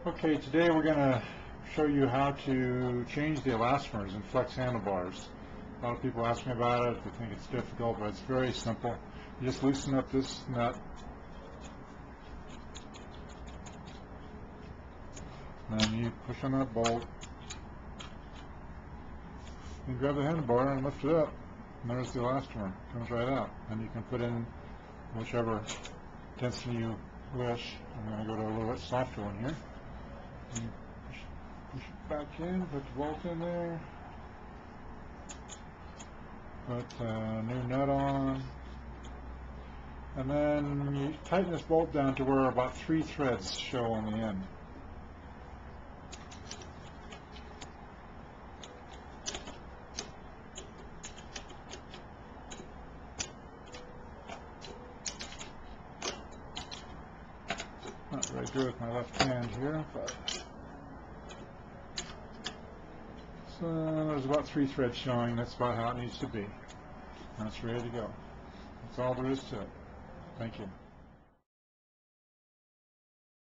Okay, today we're going to show you how to change the elastomers in flex handlebars. A lot of people ask me about it. They think it's difficult, but it's very simple. You just loosen up this nut, and then you push on that bolt. You grab the handlebar and lift it up, and there's the elastomer. It comes right out. And you can put in whichever tensor you wish. I'm going to go to a little bit softer one here. And push it back in, put the bolt in there, put a new nut on, and then you tighten this bolt down to where about 3 threads show on the end. Not very good with my left hand here, but so there's about 3 threads showing. That's about how it needs to be. Now it's ready to go. That's all there is to it. Thank you.